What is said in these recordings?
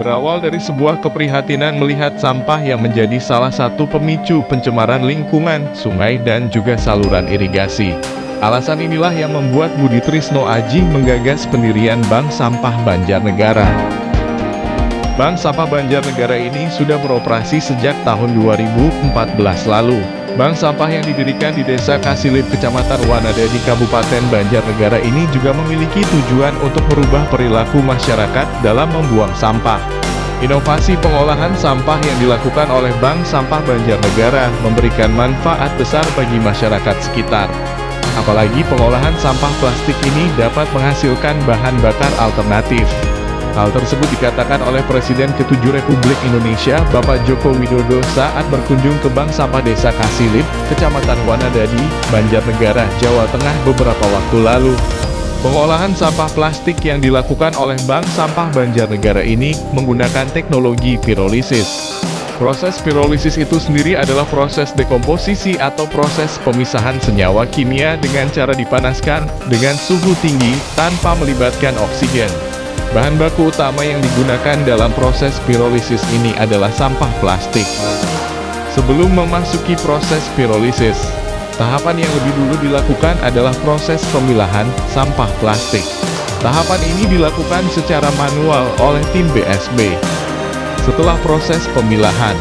Berawal dari sebuah keprihatinan melihat sampah yang menjadi salah satu pemicu pencemaran lingkungan, sungai dan juga saluran irigasi. Alasan inilah yang membuat Budi Trisno Aji menggagas pendirian Bank Sampah Banjarnegara. Bank Sampah Banjarnegara ini sudah beroperasi sejak tahun 2014 lalu. Bank sampah yang didirikan di Desa Kasilip, Kecamatan Wanadadi, Kabupaten Banjarnegara ini juga memiliki tujuan untuk merubah perilaku masyarakat dalam membuang sampah. Inovasi pengolahan sampah yang dilakukan oleh Bank Sampah Banjarnegara memberikan manfaat besar bagi masyarakat sekitar. Apalagi pengolahan sampah plastik ini dapat menghasilkan bahan bakar alternatif. Hal tersebut dikatakan oleh Presiden ke-7 Republik Indonesia, Bapak Joko Widodo saat berkunjung ke Bank Sampah Desa Kasilip, Kecamatan Wanadadi, Banjarnegara, Jawa Tengah beberapa waktu lalu. Pengolahan sampah plastik yang dilakukan oleh Bank Sampah Banjarnegara ini menggunakan teknologi pirolisis. Proses pirolisis itu sendiri adalah proses dekomposisi atau proses pemisahan senyawa kimia dengan cara dipanaskan dengan suhu tinggi tanpa melibatkan oksigen. Bahan baku utama yang digunakan dalam proses pirolisis ini adalah sampah plastik. Sebelum memasuki proses pirolisis, tahapan yang lebih dulu dilakukan adalah proses pemilahan sampah plastik. Tahapan ini dilakukan secara manual oleh tim BSB. Setelah proses pemilahan,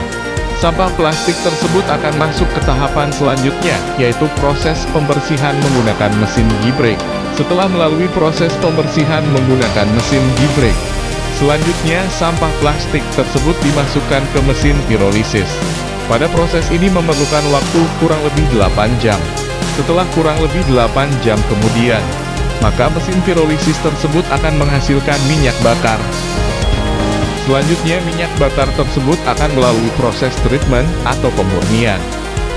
sampah plastik tersebut akan masuk ke tahapan selanjutnya, yaitu proses pembersihan menggunakan mesin gibrek. Setelah melalui proses pembersihan menggunakan mesin gibrek, selanjutnya sampah plastik tersebut dimasukkan ke mesin pirolisis. Pada proses ini memerlukan waktu kurang lebih 8 jam. Setelah kurang lebih 8 jam kemudian, maka mesin pirolisis tersebut akan menghasilkan minyak bakar. Selanjutnya minyak bakar tersebut akan melalui proses treatment atau pemurnian.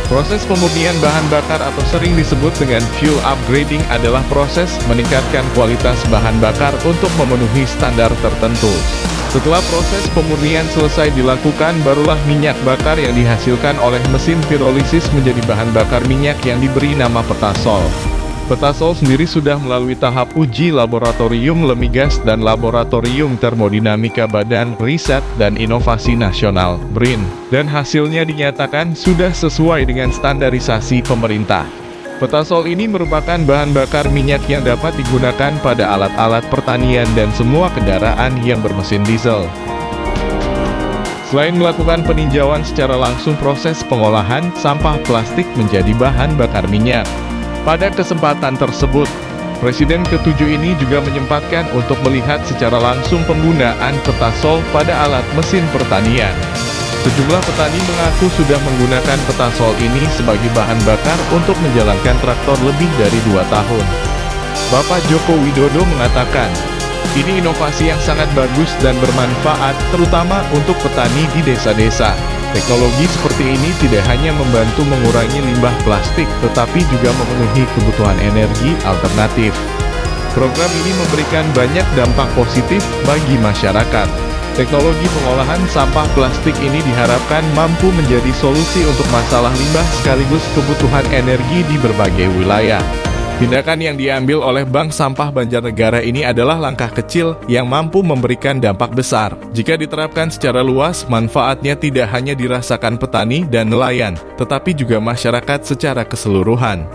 Proses pemurnian bahan bakar atau sering disebut dengan fuel upgrading adalah proses meningkatkan kualitas bahan bakar untuk memenuhi standar tertentu. Setelah proses pemurnian selesai dilakukan, barulah minyak bakar yang dihasilkan oleh mesin pirolisis menjadi bahan bakar minyak yang diberi nama Petasol. Petasol sendiri sudah melalui tahap uji laboratorium Lemigas dan Laboratorium Termodinamika Badan Riset dan Inovasi Nasional (BRIN), dan hasilnya dinyatakan sudah sesuai dengan standarisasi pemerintah. Petasol ini merupakan bahan bakar minyak yang dapat digunakan pada alat-alat pertanian dan semua kendaraan yang bermesin diesel. Selain melakukan peninjauan secara langsung proses pengolahan sampah plastik menjadi bahan bakar minyak, pada kesempatan tersebut, Presiden ke-7 ini juga menyempatkan untuk melihat secara langsung penggunaan Petasol pada alat mesin pertanian. Sejumlah petani mengaku sudah menggunakan Petasol ini sebagai bahan bakar untuk menjalankan traktor lebih dari 2 tahun. Bapak Joko Widodo mengatakan, ini inovasi yang sangat bagus dan bermanfaat, terutama untuk petani di desa-desa. Teknologi seperti ini tidak hanya membantu mengurangi limbah plastik, tetapi juga memenuhi kebutuhan energi alternatif. Program ini memberikan banyak dampak positif bagi masyarakat. Teknologi pengolahan sampah plastik ini diharapkan mampu menjadi solusi untuk masalah limbah sekaligus kebutuhan energi di berbagai wilayah. Tindakan yang diambil oleh Bank Sampah Banjarnegara ini adalah langkah kecil yang mampu memberikan dampak besar. Jika diterapkan secara luas, manfaatnya tidak hanya dirasakan petani dan nelayan, tetapi juga masyarakat secara keseluruhan.